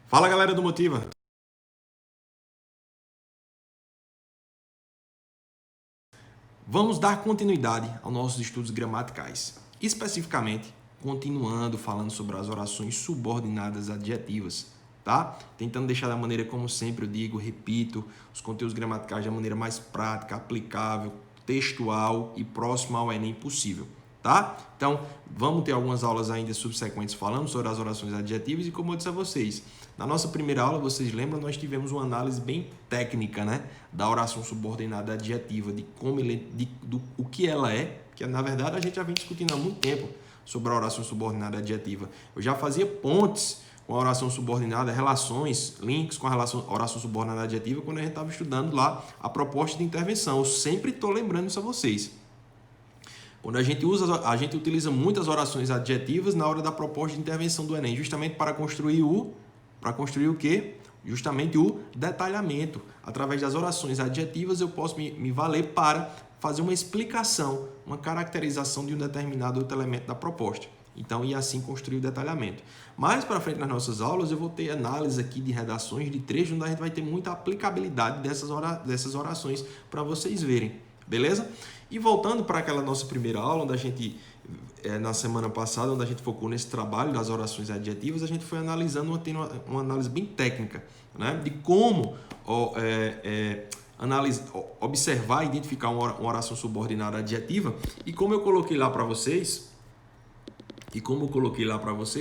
Fala, galera do Motiva! Vamos dar continuidade aos nossos estudos gramaticais, especificamente continuando falando sobre as orações subordinadas adjetivas, tá? Tentando deixar da maneira como sempre eu digo, repito, os conteúdos gramaticais da maneira mais prática, aplicável, textual e próximo ao Enem possível, tá? Então, vamos ter algumas aulas ainda subsequentes falando sobre as orações adjetivas e como eu disse a vocês, na nossa primeira aula, vocês lembram, nós tivemos uma análise bem técnica, né, da oração subordinada adjetiva, de como o que ela é, que na verdade a gente já vem discutindo há muito tempo sobre a oração subordinada adjetiva. Eu já fazia pontes com a oração subordinada, relações, links com a oração subordinada adjetiva quando a gente estava estudando lá a proposta de intervenção. Eu sempre estou lembrando isso a vocês. Quando a gente utiliza muitas orações adjetivas na hora da proposta de intervenção do Enem, justamente para construir o quê? Justamente o detalhamento. Através das orações adjetivas, eu posso me valer para fazer uma explicação, uma caracterização de um determinado outro elemento da proposta. Então, e assim construir o detalhamento. Mais para frente nas nossas aulas, eu vou ter análise aqui de redações, de trechos, onde a gente vai ter muita aplicabilidade dessas orações para vocês verem. Beleza? E voltando para aquela nossa primeira aula, onde a gente, na semana passada, onde a gente focou nesse trabalho das orações adjetivas, a gente foi analisando, tendo uma análise bem técnica, né, de como observar e identificar uma oração subordinada adjetiva. E como eu coloquei lá para vocês,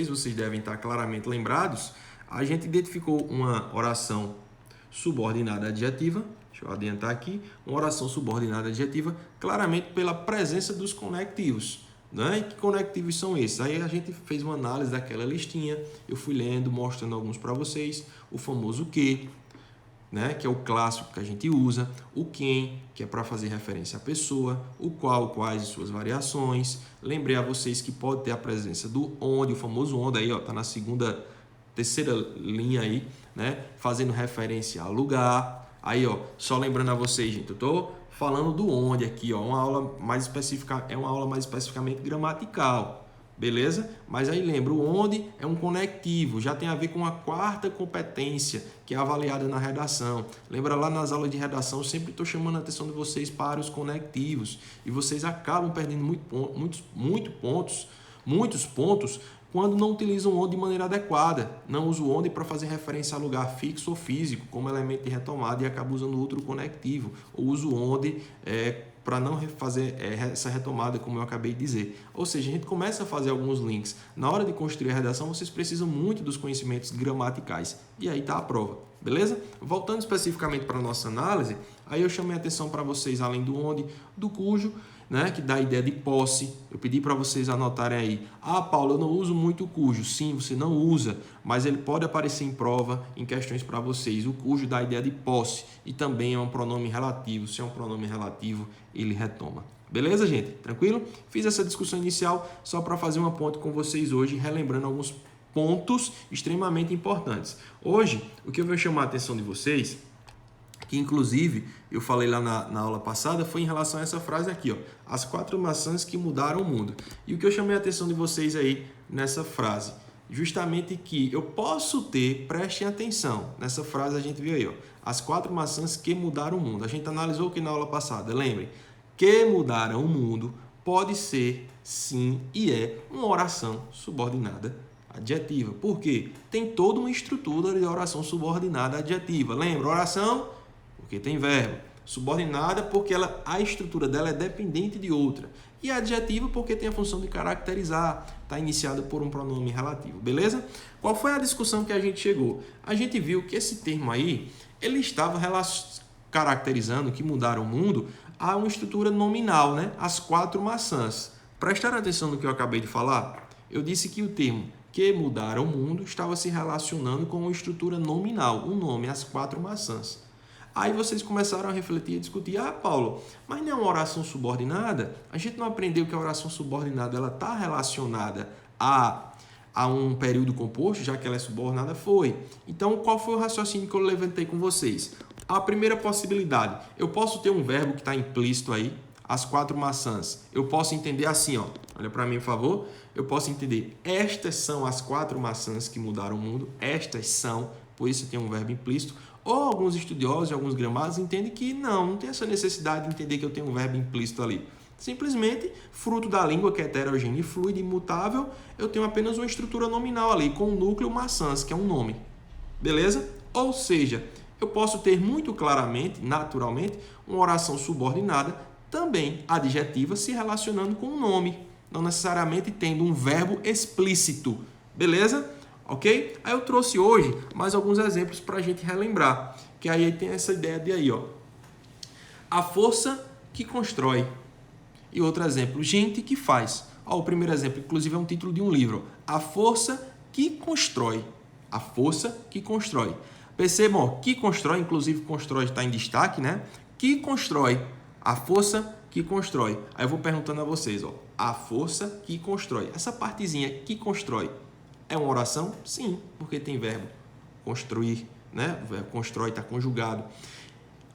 vocês devem estar claramente lembrados, a gente identificou uma oração subordinada adjetiva. Deixa eu adiantar aqui, uma oração subordinada adjetiva, claramente pela presença dos conectivos. Né? E que conectivos são esses? Aí a gente fez uma análise daquela listinha, eu fui lendo, mostrando alguns para vocês, o famoso que, né? Que é o clássico que a gente usa, o quem, que é para fazer referência à pessoa, o qual, quais e suas variações. Lembrei a vocês que pode ter a presença do onde, o famoso onde, aí está na terceira linha aí, né? Fazendo referência a lugar. Aí, só lembrando a vocês, gente, eu estou falando do onde aqui, é uma aula mais especificamente gramatical, beleza? Mas aí lembra, o onde é um conectivo, já tem a ver com a quarta competência, que é avaliada na redação. Lembra lá nas aulas de redação, eu sempre estou chamando a atenção de vocês para os conectivos, e vocês acabam perdendo muitos pontos, quando não utilizam o onde de maneira adequada. Não usa o onde para fazer referência a lugar fixo ou físico, como elemento de retomada, e acaba usando outro conectivo. Ou usa o onde para não fazer essa retomada, como eu acabei de dizer. Ou seja, a gente começa a fazer alguns links. Na hora de construir a redação, vocês precisam muito dos conhecimentos gramaticais. E aí está a prova, beleza? Voltando especificamente para a nossa análise, aí eu chamei a atenção para vocês, além do onde, do cujo, né, que dá a ideia de posse. Eu pedi para vocês anotarem aí. Ah, Paulo, eu não uso muito o cujo. Sim, você não usa, mas ele pode aparecer em prova, em questões para vocês. O cujo dá a ideia de posse e também é um pronome relativo. Se é um pronome relativo, ele retoma. Beleza, gente? Tranquilo? Fiz essa discussão inicial só para fazer uma ponte com vocês hoje, relembrando alguns pontos extremamente importantes. Hoje, o que eu vou chamar a atenção de vocês, que inclusive eu falei lá na aula passada, foi em relação a essa frase aqui, as 4 maçãs que mudaram o mundo. E o que eu chamei a atenção de vocês aí nessa frase, justamente que eu posso ter, prestem atenção, nessa frase a gente viu aí, as 4 maçãs que mudaram o mundo. A gente analisou o que na aula passada, lembrem, que mudaram o mundo pode ser, sim, e é uma oração subordinada adjetiva. Por quê? Tem toda uma estrutura de oração subordinada adjetiva. Lembra? Oração porque tem verbo. Subordinada porque a estrutura dela é dependente de outra. E adjetiva porque tem a função de caracterizar, está iniciada por um pronome relativo, beleza? Qual foi a discussão que a gente chegou? A gente viu que esse termo aí, ele estava caracterizando, que mudaram o mundo, a uma estrutura nominal, né? As 4 maçãs. Prestaram atenção no que eu acabei de falar? Eu disse que o termo que mudaram o mundo estava se relacionando com uma estrutura nominal, o nome, as 4 maçãs. Aí vocês começaram a refletir e discutir, Paulo, mas não é uma oração subordinada? A gente não aprendeu que a oração subordinada ela está relacionada a um período composto, já que ela é subordinada? Foi. Então, qual foi o raciocínio que eu levantei com vocês? A primeira possibilidade, eu posso ter um verbo que está implícito aí, as 4 maçãs? Eu posso entender assim, ó. Olha para mim, por favor. Eu posso entender, estas são as 4 maçãs que mudaram o mundo. Estas são, por isso tem um verbo implícito. Ou alguns estudiosos e alguns gramados entendem que não tem essa necessidade de entender que eu tenho um verbo implícito ali. Simplesmente, fruto da língua que é heterogênea e fluida e imutável, eu tenho apenas uma estrutura nominal ali, com o núcleo maçãs, que é um nome. Beleza? Ou seja, eu posso ter muito claramente, naturalmente, uma oração subordinada, também adjetiva, se relacionando com um nome, não necessariamente tendo um verbo explícito. Beleza? Ok? Aí eu trouxe hoje mais alguns exemplos para a gente relembrar, que aí tem essa ideia de aí, ó. A força que constrói. E outro exemplo, gente que faz. Ó, o primeiro exemplo, inclusive, é um título de um livro. A força que constrói. A força que constrói. Percebam, ó, que constrói, inclusive constrói está em destaque, né? Que constrói. A força que constrói. Aí eu vou perguntando a vocês, ó. A força que constrói. Essa partezinha que constrói é uma oração? Sim, porque tem verbo construir, né? O verbo constrói está conjugado.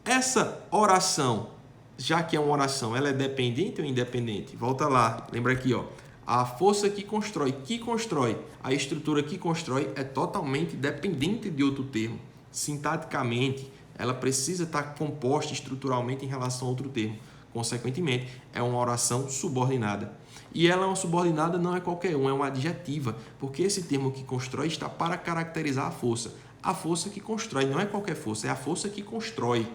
Essa oração, já que é uma oração, ela é dependente ou independente? Volta lá, lembra aqui, ó. A força que constrói, a estrutura que constrói é totalmente dependente de outro termo. Sintaticamente, ela precisa estar composta estruturalmente em relação a outro termo. Consequentemente, é uma oração subordinada. E ela é uma subordinada, não é qualquer um, é uma adjetiva, porque esse termo que constrói está para caracterizar a força. A força que constrói não é qualquer força, é a força que constrói.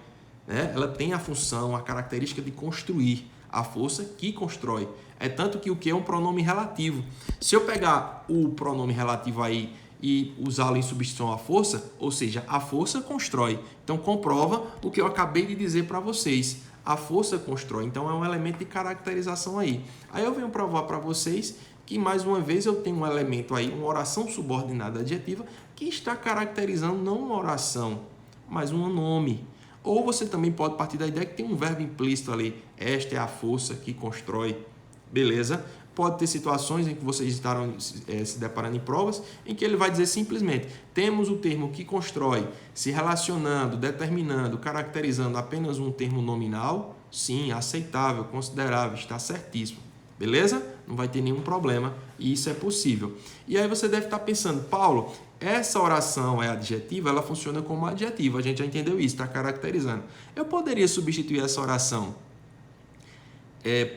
Né? Ela tem a função, a característica de construir, a força que constrói. É tanto que o que é um pronome relativo. Se eu pegar o pronome relativo aí e usá-lo em substituição à força, ou seja, a força constrói. Então comprova o que eu acabei de dizer para vocês. A força constrói, então é um elemento de caracterização aí. Aí eu venho provar para vocês que, mais uma vez, eu tenho um elemento aí, uma oração subordinada adjetiva, que está caracterizando não uma oração, mas um nome. Ou você também pode partir da ideia que tem um verbo implícito ali. Esta é a força que constrói. Beleza? Pode ter situações em que vocês estarão se deparando em provas, em que ele vai dizer simplesmente, temos o termo que constrói, se relacionando, determinando, caracterizando apenas um termo nominal, sim, aceitável, considerável, está certíssimo. Beleza? Não vai ter nenhum problema e isso é possível. E aí você deve estar pensando, Paulo, essa oração é adjetiva, ela funciona como adjetivo, a gente já entendeu isso, está caracterizando. Eu poderia substituir essa oração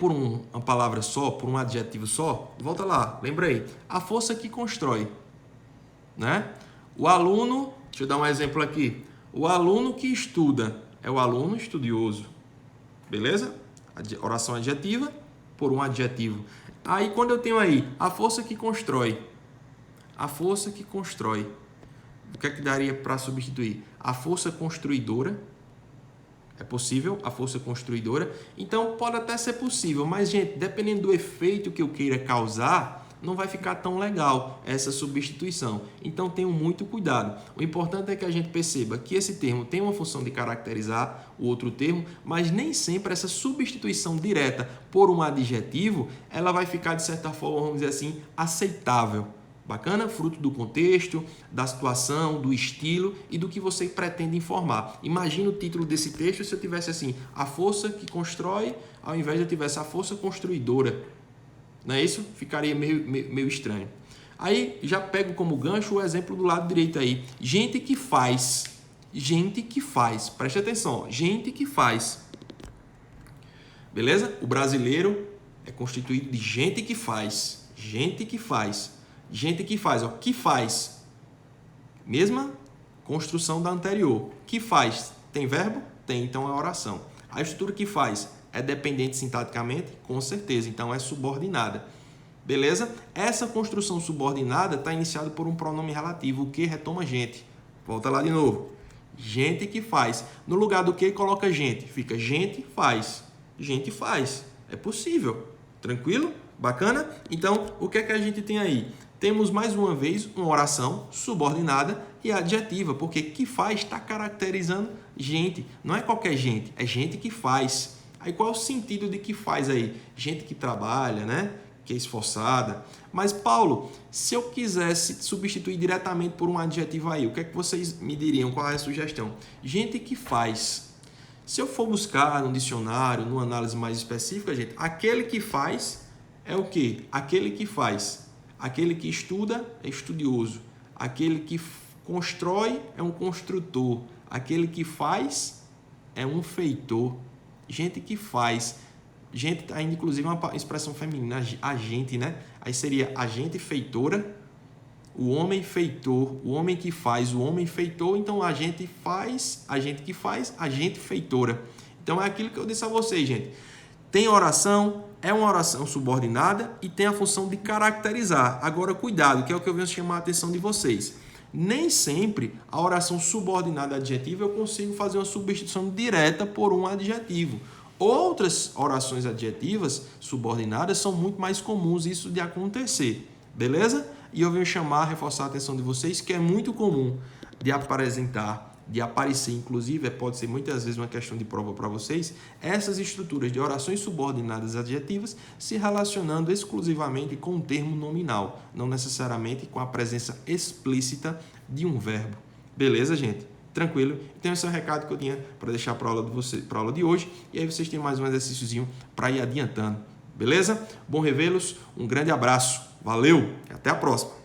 por uma palavra só, por um adjetivo só? Volta lá, lembra aí. A força que constrói. Né? O aluno, deixa eu dar um exemplo aqui. O aluno que estuda é o aluno estudioso. Beleza? Oração adjetiva por um adjetivo. Aí quando eu tenho aí a força que constrói. A força que constrói. O que é que daria para substituir? A força construidora. É possível, a força construidora. Então, pode até ser possível, mas, gente, dependendo do efeito que eu queira causar, não vai ficar tão legal essa substituição. Então, tenham muito cuidado. O importante é que a gente perceba que esse termo tem uma função de caracterizar o outro termo, mas nem sempre essa substituição direta por um adjetivo, ela vai ficar, de certa forma, vamos dizer assim, aceitável. Bacana? Fruto do contexto, da situação, do estilo e do que você pretende informar. Imagina o título desse texto se eu tivesse assim, a força que constrói, ao invés de eu tivesse a força construidora. Não é isso? Ficaria meio estranho. Aí já pego como gancho o exemplo do lado direito aí. Gente que faz. Gente que faz. Preste atenção. Gente que faz. Beleza? O brasileiro é constituído de gente que faz. Gente que faz. Gente que faz, ó, que faz? Mesma construção da anterior. Que faz? Tem verbo? Tem, então é oração. A estrutura que faz é dependente sintaticamente? Com certeza, então é subordinada. Beleza? Essa construção subordinada está iniciada por um pronome relativo, o que retoma gente. Volta lá de novo. Gente que faz. No lugar do que coloca gente? Fica gente faz. Gente faz. É possível. Tranquilo? Bacana? Então, o que é que a gente tem aí? Temos mais uma vez uma oração subordinada e adjetiva, porque que faz está caracterizando gente. Não é qualquer gente, é gente que faz. Aí qual é o sentido de que faz aí? Gente que trabalha, né? Que é esforçada. Mas, Paulo, se eu quisesse substituir diretamente por um adjetivo aí, o que é que vocês me diriam? Qual é a sugestão? Gente que faz. Se eu for buscar no dicionário, numa análise mais específica, gente, aquele que faz é o quê? Aquele que faz. Aquele que estuda é estudioso. Aquele que constrói é um construtor. Aquele que faz é um feitor. Gente que faz. Gente, ainda inclusive é uma expressão feminina, agente, né? Aí seria agente feitora, o homem feitor, o homem que faz, o homem feitor. Então, a gente faz, a gente que faz, a gente feitora. Então, é aquilo que eu disse a vocês, gente. Tem oração, é uma oração subordinada e tem a função de caracterizar. Agora, cuidado, que é o que eu venho chamar a atenção de vocês. Nem sempre a oração subordinada adjetiva eu consigo fazer uma substituição direta por um adjetivo. Outras orações adjetivas subordinadas são muito mais comuns isso de acontecer, beleza? E eu venho reforçar a atenção de vocês que é muito comum de aparecer, inclusive, pode ser muitas vezes uma questão de prova para vocês, essas estruturas de orações subordinadas adjetivas se relacionando exclusivamente com o termo nominal, não necessariamente com a presença explícita de um verbo. Beleza, gente? Tranquilo? Então esse é o recado que eu tinha para deixar para a aula de hoje, e aí vocês têm mais um exercíciozinho para ir adiantando. Beleza? Bom revê-los, um grande abraço, valeu e até a próxima!